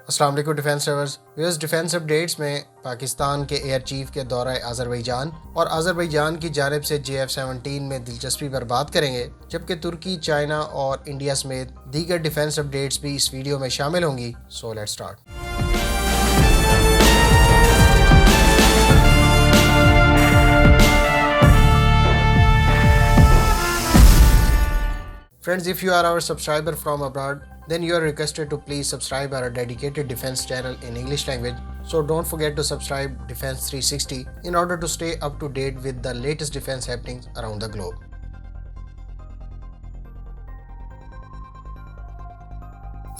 السلام علیکم defence lovers viewers defence updates میں پاکستان کے ایئر چیف کے دورہ آذربائیجان اور آذربائیجان کی جانب سے JF-17 میں دلچسپی پر بات کریں گے، جبکہ ترکی، چائنا اور انڈیا سمیت دیگر ڈیفینس اپڈیٹس بھی اس ویڈیو میں شامل ہوں گی۔ So let's start. Friends, if you are our subscriber from abroad, then you are requested to please subscribe our dedicated defense channel in English language. So don't forget to subscribe Defense 360 in order to stay up to date with the latest defense happenings around the globe.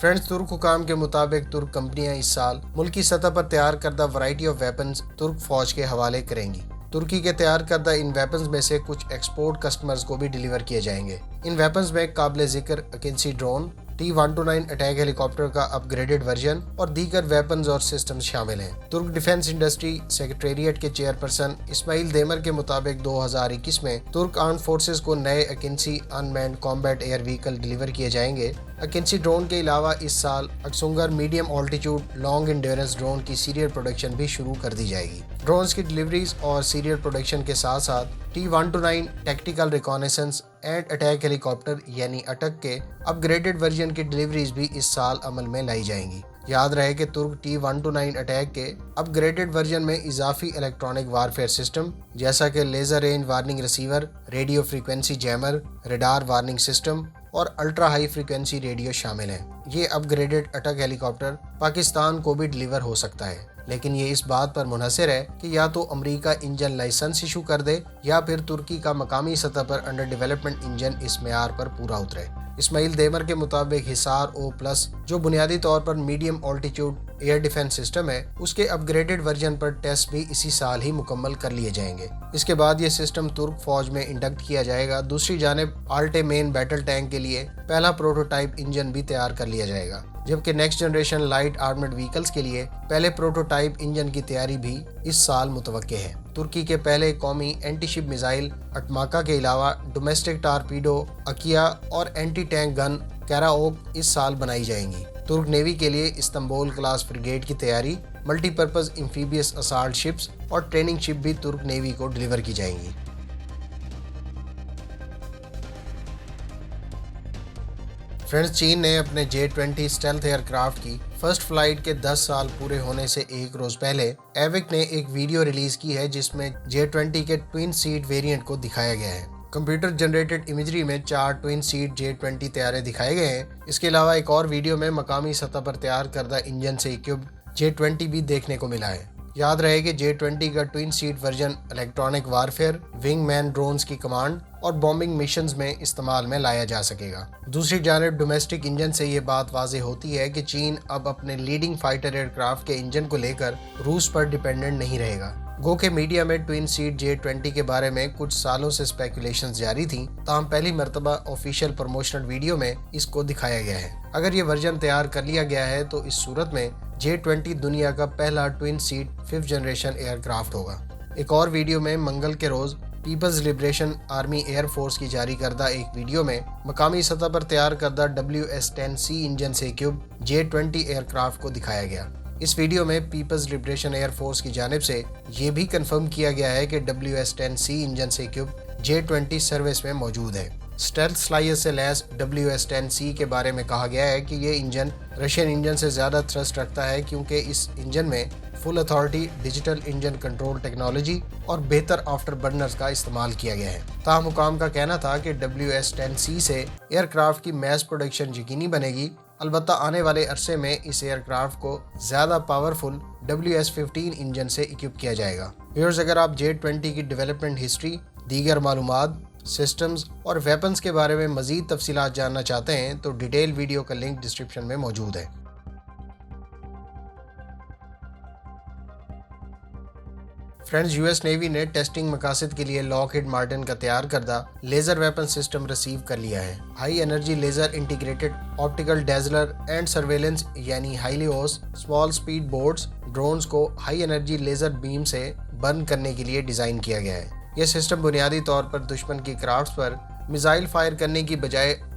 Friends, ترک حکام کے مطابق ترک کمپنیاں اس سال ملکی سطح پر تیار کردہ ورائٹی آف ویپنز ترک فوج کے حوالے کریں گی۔ ترکی کے تیار کردہ ان ویپنز میں سے کچھ ایکسپورٹ کسٹمرز کو بھی ڈیلیور کیے جائیں گے۔ ان ویپنز میں قابل ذکر اکینسی ڈرون، T-129 اٹیک ہیلی کاپٹر کا اپ گریڈڈ ورژن اور دیگر ویپنز اور سسٹمز شامل ہیں۔ ترک ڈیفنس انڈسٹری سیکریٹریٹ کے چیئرپرسن اسماعیل دیمر کے مطابق 2021 میں ترک آرمڈ فورسز کو نئے Akinci unmanned combat air vehicle deliver کیے جائیں گے۔ اکینسی ڈرون کے علاوہ اس سال Aksungur medium altitude long endurance drone کی سیریل پروڈکشن بھی شروع کر دی جائے گی۔ ڈرونز کی ڈیلیوریز اور سیریل پروڈکشن کے ساتھ ساتھ T-129 tactical reconnaissance and attack helicopter یعنی اٹک کے اپ گریڈڈ ورژن کی ڈیلیوریز بھی اس سال عمل میں لائی جائیں گی۔ یاد رہے کہ ترک T-129 اٹیک کے اپ گریڈڈ ورژن میں اضافی الیکٹرانک وارفیئر سسٹم جیسا کہ laser range warning receiver, radio frequency jammer, radar warning system اور الٹرا ہائی فریکوینسی ریڈیو شامل ہیں۔ یہ اپ گریڈڈ اٹک ہیلی کاپٹر پاکستان کو بھی ڈیلیور ہو سکتا ہے، لیکن یہ اس بات پر منحصر ہے کہ یا تو امریکہ انجن لائسنس ایشو کر دے یا پھر ترکی کا مقامی سطح پر انڈر ڈیولپمنٹ انجن اس معیار پر پورا اترے۔ اسماعیل دیمر کے مطابق حصار O+، جو بنیادی طور پر میڈیم آلٹیٹیوڈ ایئر ڈیفنس سسٹم ہے، اس کے اپ گریڈڈ ورژن پر ٹیسٹ بھی اسی سال ہی مکمل کر لیے جائیں گے۔ اس کے بعد یہ سسٹم ترک فوج میں انڈکٹ کیا جائے گا۔ دوسری جانب آلٹے مین بیٹل ٹینک کے لیے پہلا پروٹوٹائپ انجن بھی تیار کر لیا جائے گا، جبکہ next generation light armed vehicles کے لیے پہلے پروٹوٹائپ انجن کی تیاری بھی اس سال متوقع ہے۔ ترکی کے پہلے قومی اینٹی شپ میزائل اٹماکا کے علاوہ ڈومیسٹک ٹارپیڈو اکیا اور اینٹی ٹینک گن کیراوک اس سال بنائی جائیں گی۔ ترک نیوی کے لیے استنبول کلاس فریگیٹ کی تیاری، multi purpose amphibious assault ships اور ٹریننگ شپ بھی ترک نیوی کو ڈیلیور کی جائیں گی۔ فرینڈز، چین نے اپنے J-20 اسٹیلتھ ایئر کرافٹ کی فرسٹ فلائٹ کے 10 سال پورے ہونے سے ایک روز پہلے ایوک نے ایک ویڈیو ریلیز کی ہے جس میں J-20 کے ٹوین سیٹ ویریئنٹ کو دکھایا گیا ہے۔ کمپیوٹر جنریٹڈ امیجری میں 4 ٹوین سیٹ J-20 طیارے دکھائے گئے ہیں۔ اس کے علاوہ ایک اور ویڈیو میں مقامی سطح پر تیار کردہ انجن سے اکوپڈ J-20 بھی دیکھنے کو ملا ہے۔ یاد رہے کہ J-20 کا twin seat version electronic warfare, wingman drones کی کمانڈ اور بومبنگ مشنز میں استعمال میں لایا جا سکے گا۔ دوسری جانب ڈومیسٹک انجن سے یہ بات واضح ہوتی ہے کہ چین اب اپنے لیڈنگ فائٹر ایئر کرافٹ کے انجن کو لے کر روس پر ڈیپینڈنٹ نہیں رہے گا۔ گو کہ میڈیا میں ٹوین سیٹ J-20 کے بارے میں کچھ سالوں سے اسپیکولیشنز جاری تھیں، تاہم پہلی مرتبہ آفیشیل پروموشنل ویڈیو میں اس کو دکھایا گیا ہے۔ اگر یہ ورژن تیار کر لیا گیا ہے تو اس صورت میں J-20 دنیا کا پہلا twin seat 5th generation aircraft ہوگا۔ ایک اور ویڈیو میں منگل کے روز People's Liberation Army Air Force کی جاری کردہ ایک ویڈیو میں مقامی سطح پر تیار کردہ WS-10C انجن سے اکوپڈ J-20 ایئر کرافٹ کو دکھایا گیا۔ اس ویڈیو میں پیپلز لبریشن ایئر فورس کی جانب سے یہ بھی کنفرم کیا گیا ہے کہ WS-10C انجن سے اکوپڈ J-20 سروس میں موجود ہے۔ اسٹیلتھ سلائر سے لیس WS-10C کے بارے میں کہا گیا ہے کہ یہ انجن رشین انجن سے زیادہ تھرسٹ رکھتا ہے کیونکہ اس انجن میں full authority digital engine control technology اور بہتر آفٹر برنرز کا استعمال کیا گیا ہے۔ تاہم حکام کا کہنا تھا کہ WS-10C سے ایئر کرافٹ کی میس پروڈکشن یقینی بنے گی، البتہ آنے والے عرصے میں اس ایئر کرافٹ کو زیادہ پاورفل WS-15 انجن سے اکوپ کیا جائے گا۔ ویورز، اگر آپ J-20 کی ڈیولپمنٹ ہسٹری، دیگر معلومات، سسٹمز اور ویپنز کے بارے میں مزید تفصیلات جاننا چاہتے ہیں تو ڈیٹیل ویڈیو کا لنک ڈسکرپشن میں موجود ہے۔ فرینڈز، US نیوی نے ٹیسٹنگ مقاصد کے لیے لاک ہیڈ مارٹن کا تیار کردہ لیزر ویپن سسٹم ریسیو کر لیا ہے۔ High energy laser integrated optical dazzler and surveillance یعنی Helios small speed boats drones کو ہائی انرجی لیزر بیم سے برن کرنے کے لیے ڈیزائن کیا گیا ہے۔ یہ سسٹم بنیادی طور پر دشمن کی کرافٹس پر میزائل فائر کرنے کی بجائے